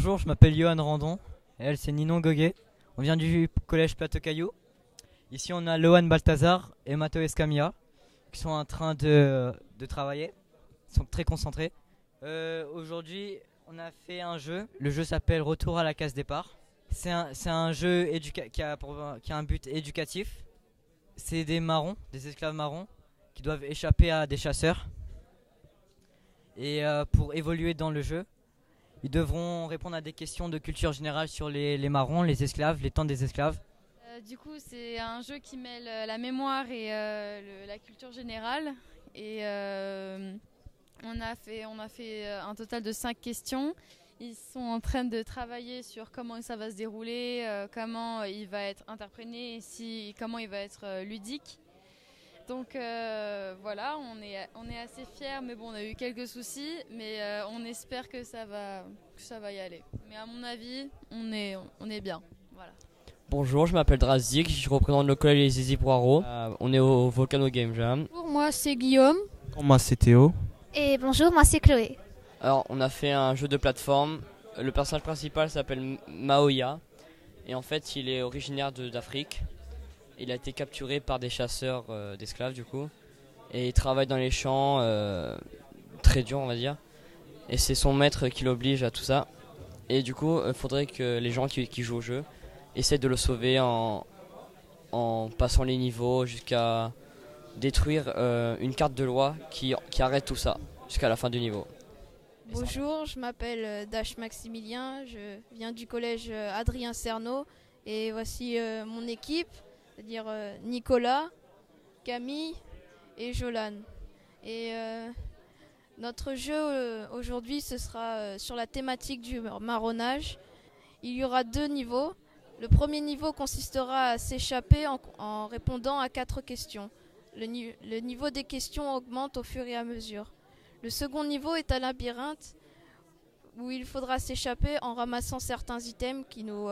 Bonjour, je m'appelle Johan Randon. Et elle, c'est Ninon Goguet. On vient du collège Plateau Caillou. Ici, on a Lohan Balthazar et Matteo Escamilla qui sont en train de travailler. Ils sont très concentrés. Aujourd'hui, on a fait un jeu. Le jeu s'appelle Retour à la case départ. C'est un jeu qui a un but éducatif. C'est des marrons, des esclaves marrons qui doivent échapper à des chasseurs. Et pour évoluer dans le jeu, ils devront répondre à des questions de culture générale sur les marrons, les esclaves, les temps des esclaves. Du coup, c'est un jeu qui mêle la mémoire et la culture générale. Et on a fait un total de 5 questions. Ils sont en train de travailler sur comment ça va se dérouler, comment il va être interprété et comment il va être ludique. Donc voilà, on est assez fiers, mais bon, on a eu quelques soucis, mais on espère que ça va y aller. Mais à mon avis, on est bien. Voilà. Bonjour, je m'appelle Drazik, je représente le collège Les Zizi Poirot. On est au Volcano Game Jam. Bonjour, moi c'est Guillaume. Moi c'est Théo. Et bonjour, moi c'est Chloé. Alors, on a fait un jeu de plateforme. Le personnage principal s'appelle Maoya. Et en fait, il est originaire d'Afrique. Il a été capturé par des chasseurs d'esclaves du coup. Et il travaille dans les champs, très dur on va dire. Et c'est son maître qui l'oblige à tout ça. Et du coup, il faudrait que les gens qui jouent au jeu essaient de le sauver en passant les niveaux jusqu'à détruire une carte de loi qui arrête tout ça jusqu'à la fin du niveau. Bonjour, je m'appelle Dash Maximilien, je viens du collège Adrien Cerno et voici mon équipe, c'est-à-dire Nicolas, Camille et Jolan. Et notre jeu aujourd'hui, ce sera sur la thématique du marronnage. Il y aura 2 niveaux. Le premier niveau consistera à s'échapper en répondant à 4 questions. Le niveau des questions augmente au fur et à mesure. Le second niveau est un labyrinthe où il faudra s'échapper en ramassant certains items qui nous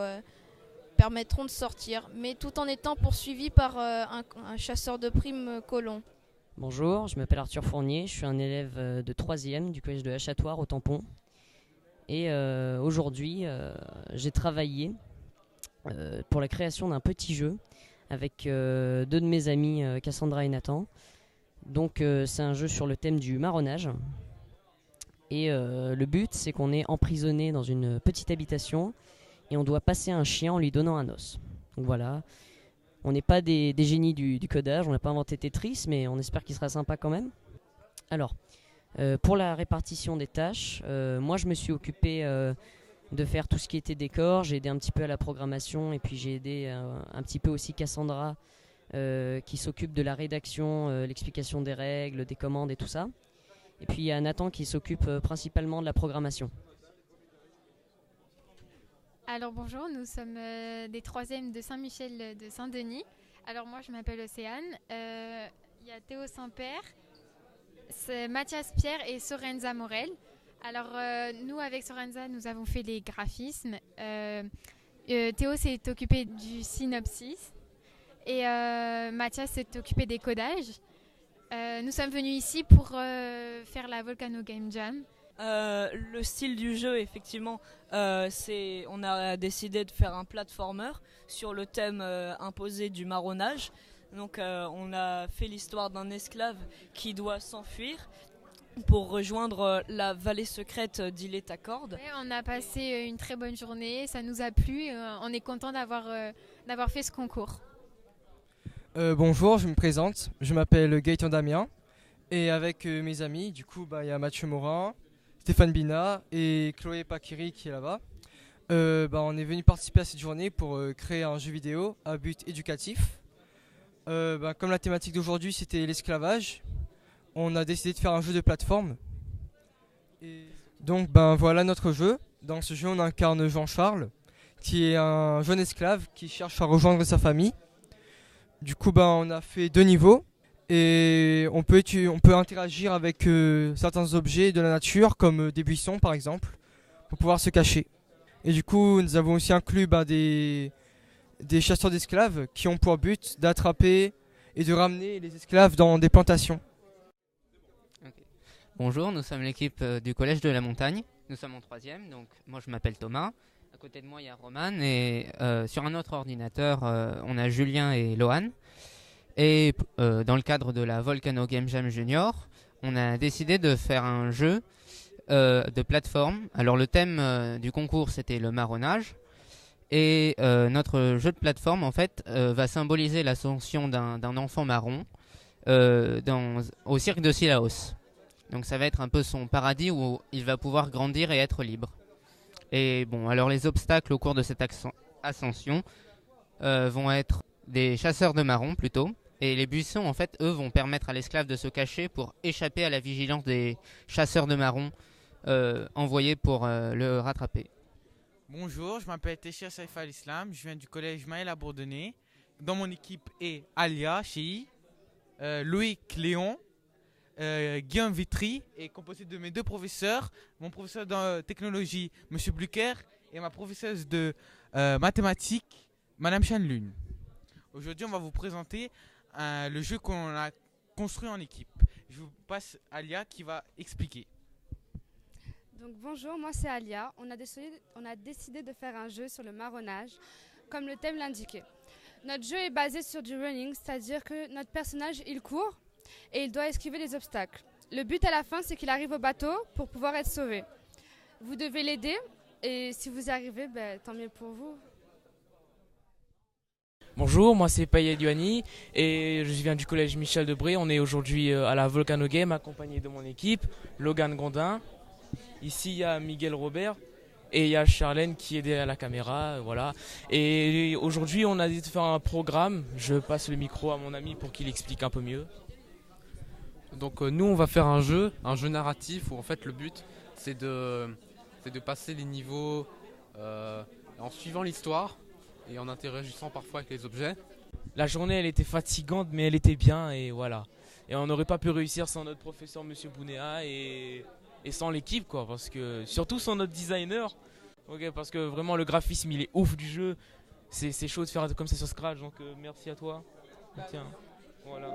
permettront de sortir, mais tout en étant poursuivi par un chasseur de primes colon. Bonjour, je m'appelle Arthur Fournier, je suis un élève de 3e du collège de Hachatoire au Tampon. Et aujourd'hui, j'ai travaillé pour la création d'un petit jeu avec 2 de mes amis, Cassandra et Nathan. Donc c'est un jeu sur le thème du marronnage. Et le but, c'est qu'on est emprisonné dans une petite habitation et on doit passer un chien en lui donnant un os. Donc voilà, on n'est pas des génies du codage, on n'a pas inventé Tetris, mais on espère qu'il sera sympa quand même. Alors, pour la répartition des tâches, moi je me suis occupé de faire tout ce qui était décor, j'ai aidé un petit peu à la programmation et puis j'ai aidé un petit peu aussi Cassandra qui s'occupe de la rédaction, l'explication des règles, des commandes et tout ça. Et puis il y a Nathan qui s'occupe principalement de la programmation. Alors bonjour, nous sommes des 3e de Saint-Michel de Saint-Denis. Alors moi je m'appelle Océane, il y a Théo Saint-Père, Mathias Pierre et Sorenza Morel. Alors nous avec Sorenza nous avons fait les graphismes, Théo s'est occupé du synopsis et Mathias s'est occupé des codages. Nous sommes venus ici pour faire la Volcano Game Jam. Le style du jeu, effectivement, on a décidé de faire un platformer sur le thème imposé du marronnage. Donc on a fait l'histoire d'un esclave qui doit s'enfuir pour rejoindre la vallée secrète d'Île-et-Accord. Ouais, on a passé une très bonne journée, ça nous a plu, on est content d'avoir fait ce concours. Bonjour, je me présente, je m'appelle Gaëtan Damien et avec mes amis, du coup il y a Mathieu Morin, Stéphane Bina et Chloé Pakiri qui est là-bas. On est venu participer à cette journée pour créer un jeu vidéo à but éducatif. Comme la thématique d'aujourd'hui c'était l'esclavage, on a décidé de faire un jeu de plateforme. Et donc voilà notre jeu. Dans ce jeu on incarne Jean-Charles qui est un jeune esclave qui cherche à rejoindre sa famille. Du coup on a fait 2 niveaux et on peut interagir avec certains objets de la nature comme des buissons par exemple pour pouvoir se cacher. Et du coup nous avons aussi inclus des chasseurs d'esclaves qui ont pour but d'attraper et de ramener les esclaves dans des plantations. Okay. Bonjour, nous sommes l'équipe du collège de la montagne. Nous sommes en troisième, donc moi je m'appelle Thomas. À côté de moi il y a Roman et sur un autre ordinateur on a Julien et Lohan. Et dans le cadre de la Volcano Game Jam Junior, on a décidé de faire un jeu de plateforme. Alors le thème du concours c'était le marronnage. Et notre jeu de plateforme en fait va symboliser l'ascension d'un enfant marron au cirque de Sillaos. Donc ça va être un peu son paradis où il va pouvoir grandir et être libre. Et bon, alors les obstacles au cours de cette ascension vont être des chasseurs de marrons plutôt. Et les buissons en fait eux vont permettre à l'esclave de se cacher pour échapper à la vigilance des chasseurs de marrons envoyés pour le rattraper. Bonjour, je m'appelle Téchir Saïf Al-Islam, je viens du collège Maël à Bourdonnais. Dans mon équipe est Alia, Chéi, Loïc Léon, Guillaume Vitry, et composé de mes deux professeurs, mon professeur de technologie, M. Blucher, et ma professeuse de mathématiques, Mme Chanlune. Aujourd'hui, on va vous présenter le jeu qu'on a construit en équipe. Je vous passe Alia qui va expliquer. Donc bonjour, moi c'est Alia. On a décidé de faire un jeu sur le marronnage, comme le thème l'indiquait. Notre jeu est basé sur du running, c'est-à-dire que notre personnage il court et il doit esquiver les obstacles. Le but à la fin c'est qu'il arrive au bateau pour pouvoir être sauvé. Vous devez l'aider et si vous y arrivez, tant mieux pour vous. Bonjour, moi c'est Payet Duani et je viens du collège Michel Debré. On est aujourd'hui à la Volcano Game accompagné de mon équipe, Logan Gondin. Ici il y a Miguel Robert et il y a Charlène qui est derrière la caméra, voilà. Et aujourd'hui on a décidé de faire un programme. Je passe le micro à mon ami pour qu'il explique un peu mieux. Donc nous on va faire un jeu narratif où en fait le but c'est de passer les niveaux en suivant l'histoire et en interagissant parfois avec les objets. La journée elle était fatigante mais elle était bien et voilà. Et on n'aurait pas pu réussir sans notre professeur Monsieur Bounéa et sans l'équipe quoi, parce que surtout sans notre designer, parce que vraiment le graphisme il est ouf du jeu, c'est chaud de faire comme ça sur Scratch, donc merci à toi. Tiens, voilà.